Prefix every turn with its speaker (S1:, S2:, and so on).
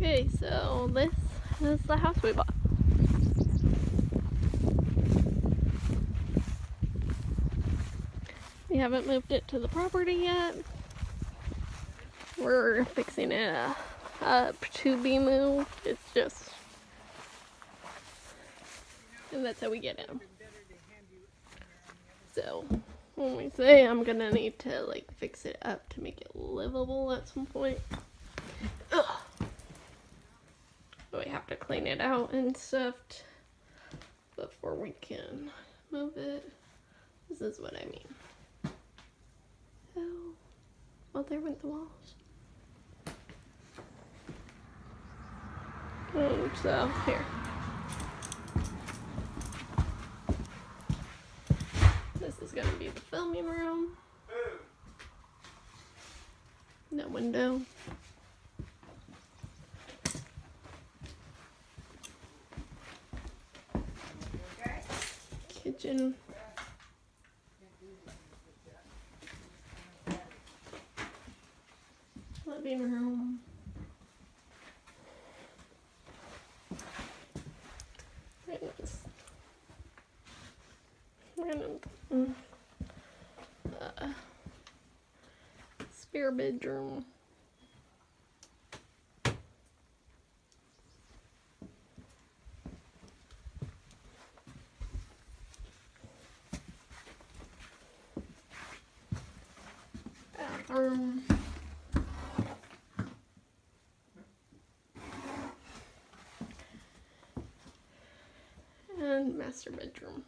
S1: Okay, so this is the house we bought. We haven't moved it to the property yet. We're fixing it up to be moved. It's just, and that's how we get in. So when we say I'm gonna need to like fix it up to make it livable at some point. Ugh. So we have to clean it out and stuff before we can move it. This is what I mean. So, well, there went the walls. So here. This is gonna be the filming room. No window. Kitchen. Living room. Random. Spare bedroom. Bathroom. And master bedroom.